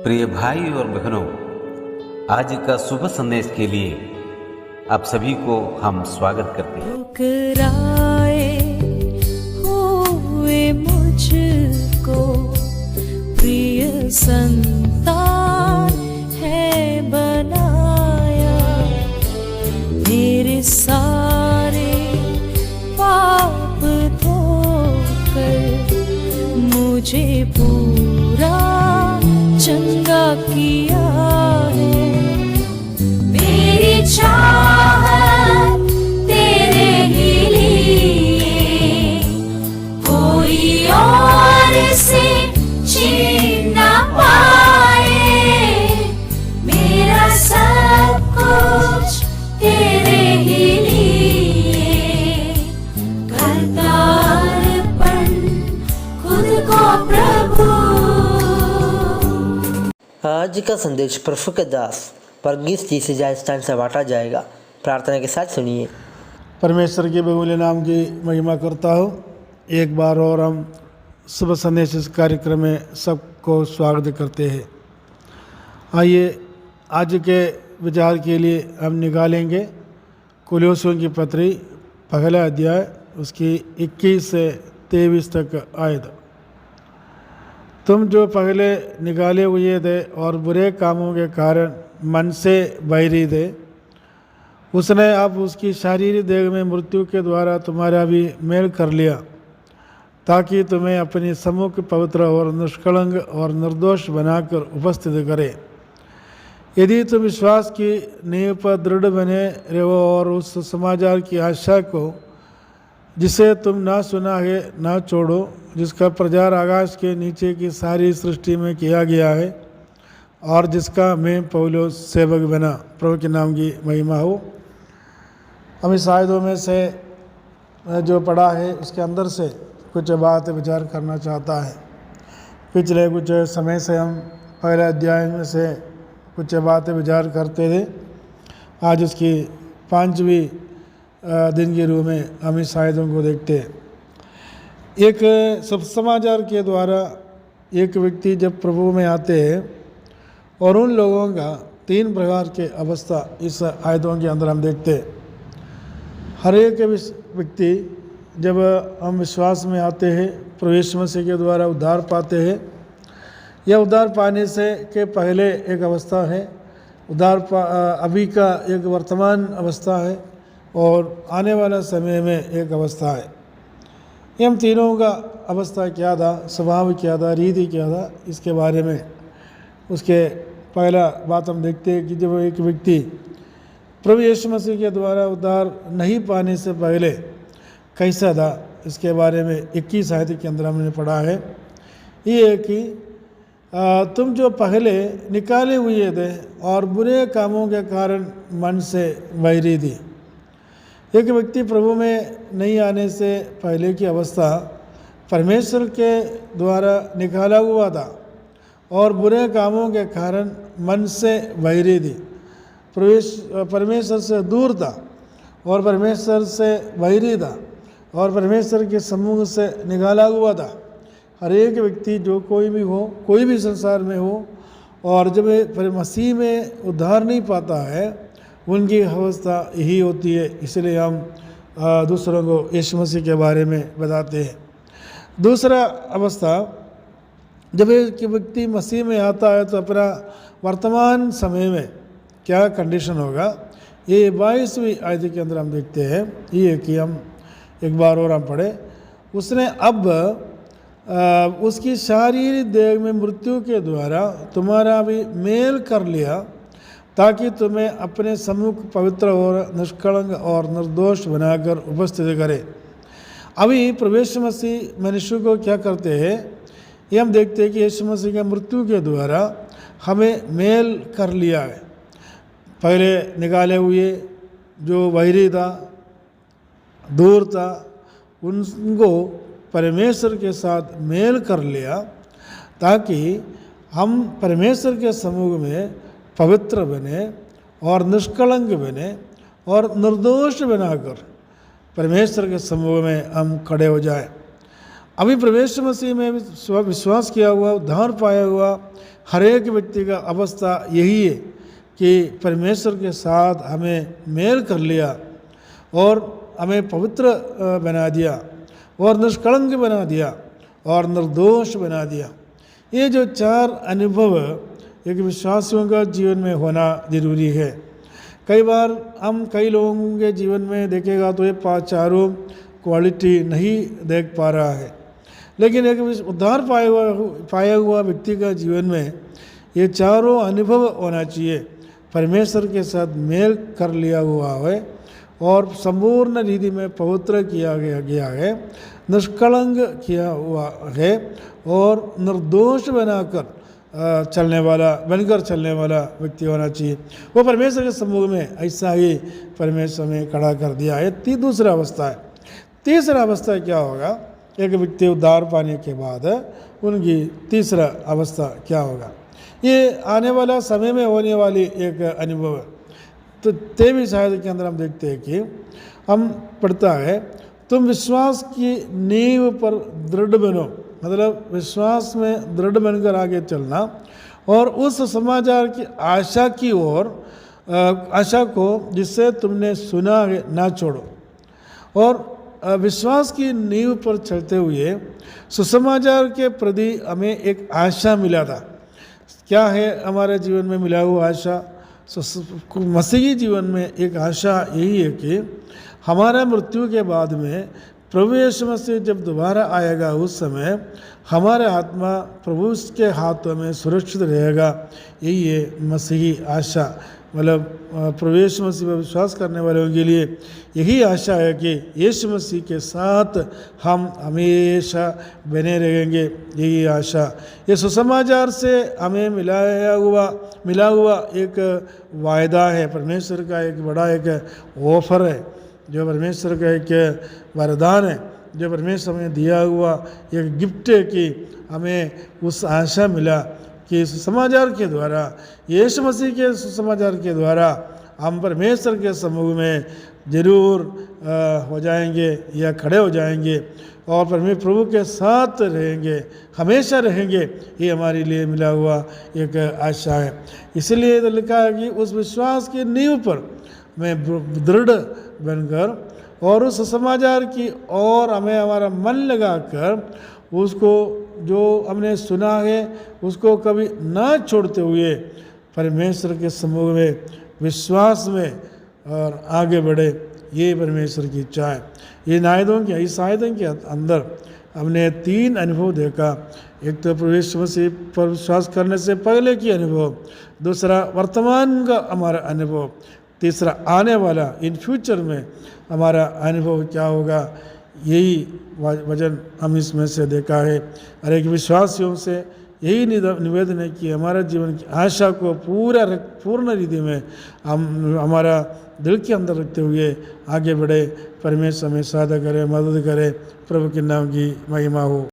प्रिय भाई और बहनों, आज का शुभ संदेश के लिए आप सभी को हम स्वागत करते हैं। ठुकराए हुए मुझको प्रिय संतान है बनाया, मेरे सारे पाप धोकर मुझे पूरा चंगा किया है। मेरी चाहत तेरे ही लिए, कोई और से छीन ना पाए। मेरा सब कुछ तेरे ही लिए, करता अर्पण खुद को प्रभु। आज का संदेश प्रभु के दास वर्गीस जी से स्थान से बांटा जाएगा। प्रार्थना के साथ सुनिए। परमेश्वर के बहुमूल्य नाम की महिमा करता हूँ। एक बार और हम शुभ संदेश इस कार्यक्रम में सबको स्वागत करते हैं। आइए आज के विचार के लिए हम निकालेंगे कुलोसियों की पत्री पहला अध्याय उसकी 21 से 23 तक आयत। तुम जो पहले निकाले हुए थे और बुरे कामों के कारण मन से बैरी थे, उसने अब उसकी शारीरिक देह में मृत्यु के द्वारा तुम्हारा भी मेल कर लिया, ताकि तुम्हें अपनी सम्मुख पवित्र और निष्कलंक और निर्दोष बनाकर उपस्थित करे। यदि तुम विश्वास की नींव पर दृढ़ बने रहो और उस समाचार की आशा को जिसे तुम ना सुना है ना छोड़ो, जिसका प्रचार आकाश के नीचे की सारी सृष्टि में किया गया है और जिसका मैं पौलुस सेवक बना। प्रभु के नाम की महिमा हो। हम इस आयतों में से जो पढ़ा है उसके अंदर से कुछ बात विचार करना चाहता है। पिछले कुछ समय से हम पहले अध्याय में से कुछ बातें विचार करते थे। आज उसकी 5वीं दिन के रूप में हम इस आयतों को देखते हैं। एक शुभ समाचार के द्वारा एक व्यक्ति जब प्रभु में आते हैं और उन लोगों का 3 प्रकार के अवस्था इस आयतों के अंदर हम देखते हैं। हर एक व्यक्ति जब हम विश्वास में आते हैं, प्रवेश मसीह के द्वारा उद्धार पाते हैं, यह उद्धार पाने से के पहले एक अवस्था है, अभी का एक वर्तमान अवस्था है और आने वाला समय में एक अवस्था है। ये हम तीनों का अवस्था क्या था, स्वभाव क्या था, रीति क्या था, इसके बारे में उसके पहला बात हम देखते हैं कि जब एक व्यक्ति प्रभु यीशु मसीह के द्वारा उद्धार नहीं पाने से पहले कैसा था, इसके बारे में 21 आयत के अंदर हमने पढ़ा है। ये है कि तुम जो पहले निकाले हुए थे और बुरे कामों के कारण मन से बैरी थी। एक व्यक्ति प्रभु में नहीं आने से पहले की अवस्था परमेश्वर के द्वारा निकाला हुआ था और बुरे कामों के कारण मन से बैरी थी, परमेश्वर से दूर था और परमेश्वर से बैरी था और परमेश्वर के सम्मुख से निकाला हुआ था। हर एक व्यक्ति जो कोई भी हो, कोई भी संसार में हो, और जब मसीह में उद्धार नहीं पाता है उनकी अवस्था यही होती है। इसलिए हम दूसरों को यीशु मसीह के बारे में बताते हैं। दूसरा अवस्था, जब एक व्यक्ति मसीह में आता है तो अपना वर्तमान समय में क्या कंडीशन होगा, ये 22वीं आयत के अंदर हम देखते हैं। ये कि हम एक बार और हम पढ़े, उसने अब उसकी शारीरिक देह में मृत्यु के द्वारा तुम्हारा भी मेल कर लिया, ताकि तुम्हें अपने सम्मुख पवित्र और निष्कलंक और निर्दोष बनाकर उपस्थित करे। अभी प्रभु यीशु मसीह मनुष्य को क्या करते हैं, ये हम देखते हैं कि यीशु मसीह के मृत्यु के द्वारा हमें मेल कर लिया है। पहले निकाले हुए जो बैरी था, दूर था, उनको परमेश्वर के साथ मेल कर लिया, ताकि हम परमेश्वर के समूह में पवित्र बने और निष्कलंक बने और निर्दोष बनाकर परमेश्वर के समूह में हम खड़े हो जाएं। अभी प्रवेश मसीह में विश्वास किया हुआ, उद्धार पाया हुआ हर एक व्यक्ति का अवस्था यही है कि परमेश्वर के साथ हमें मेल कर लिया और हमें पवित्र बना दिया और निष्कलंक बना दिया और निर्दोष बना दिया। ये जो चार अनुभव एक विश्वासियों का जीवन में होना ज़रूरी है। कई बार हम कई लोगों के जीवन में देखेगा तो ये चारों क्वालिटी नहीं देख पा रहा है, लेकिन एक उद्धार पाया हुआ व्यक्ति का जीवन में ये चारों अनुभव होना चाहिए। परमेश्वर के साथ मेल कर लिया हुआ है और संपूर्ण रीति में पवित्र किया गया है, निष्कलंक किया हुआ है और निर्दोष बनकर चलने वाला व्यक्ति होना चाहिए। वो परमेश्वर के सम्मुख में ऐसा ही परमेश्वर में खड़ा कर दिया है। दूसरा अवस्था है। तीसरा अवस्था क्या होगा? एक व्यक्ति उद्धार पाने के बाद उनकी तीसरा अवस्था क्या होगा? ये आने वाला समय में होने वाली एक अनुभव है। तो 23 आयत के अंदर हम देखते हैं कि हम पढ़ता है, तुम विश्वास की नींव पर दृढ़ बनो, मतलब विश्वास में दृढ़ बनकर आगे चलना और उस समाचार की आशा की ओर आशा को जिससे तुमने सुना है ना छोड़ो। और विश्वास की नींव पर चलते हुए सुसमाचार के प्रति हमें एक आशा मिला था। क्या है हमारे जीवन में मिला हुआ आशा? मसीही जीवन में एक आशा यही है कि हमारा मृत्यु के बाद में प्रभु यीशु मसीह जब दोबारा आएगा उस समय हमारा आत्मा प्रभु के हाथों में सुरक्षित रहेगा। यही है मसीही आशा। मतलब प्रभु यीशु मसीह पर विश्वास करने वालों के लिए यही आशा है कि यीशु मसीह के साथ हम हमेशा बने रहेंगे। यही आशा ये सुसमाचार से हमें मिला हुआ एक वायदा है। परमेश्वर का एक बड़ा एक ऑफर है, जो परमेश्वर का एक वरदान है, जो परमेश्वर ने दिया हुआ एक गिफ्ट है कि हमें उस आशा मिला कि सुसमाचार के द्वारा, यीशु मसीह के सुसमाचार के द्वारा हम परमेश्वर के समूह में जरूर हो जाएंगे या खड़े हो जाएंगे और परमेश्वर प्रभु के साथ रहेंगे, हमेशा रहेंगे। ये हमारे लिए मिला हुआ एक आशा है। इसलिए तो लिखा है कि उस विश्वास की नींव पर मैं दृढ़ बनकर और उस समाचार की और हमें हमारा मन लगाकर उसको जो हमने सुना है उसको कभी ना छोड़ते हुए परमेश्वर के समूह में विश्वास में और आगे बढ़े। ये परमेश्वर की इच्छा है। ये इस आयतों के अंदर हमने 3 अनुभव देखा। एक तो प्रभु यीशु मसीह पर विश्वास करने से पहले की अनुभव, दूसरा वर्तमान का हमारा अनुभव, तीसरा आने वाला इन फ्यूचर में हमारा अनुभव क्या होगा। यही वचन हम इसमें से देखा है। हर एक विश्वासियों से यही निवेदन है कि हमारा जीवन की आशा को पूर्ण रीति में हम हमारा दिल के अंदर रखते हुए आगे बढ़े। परमेश्वर हमें सहायता करे, मदद करे। प्रभु के नाम की महिमा हो।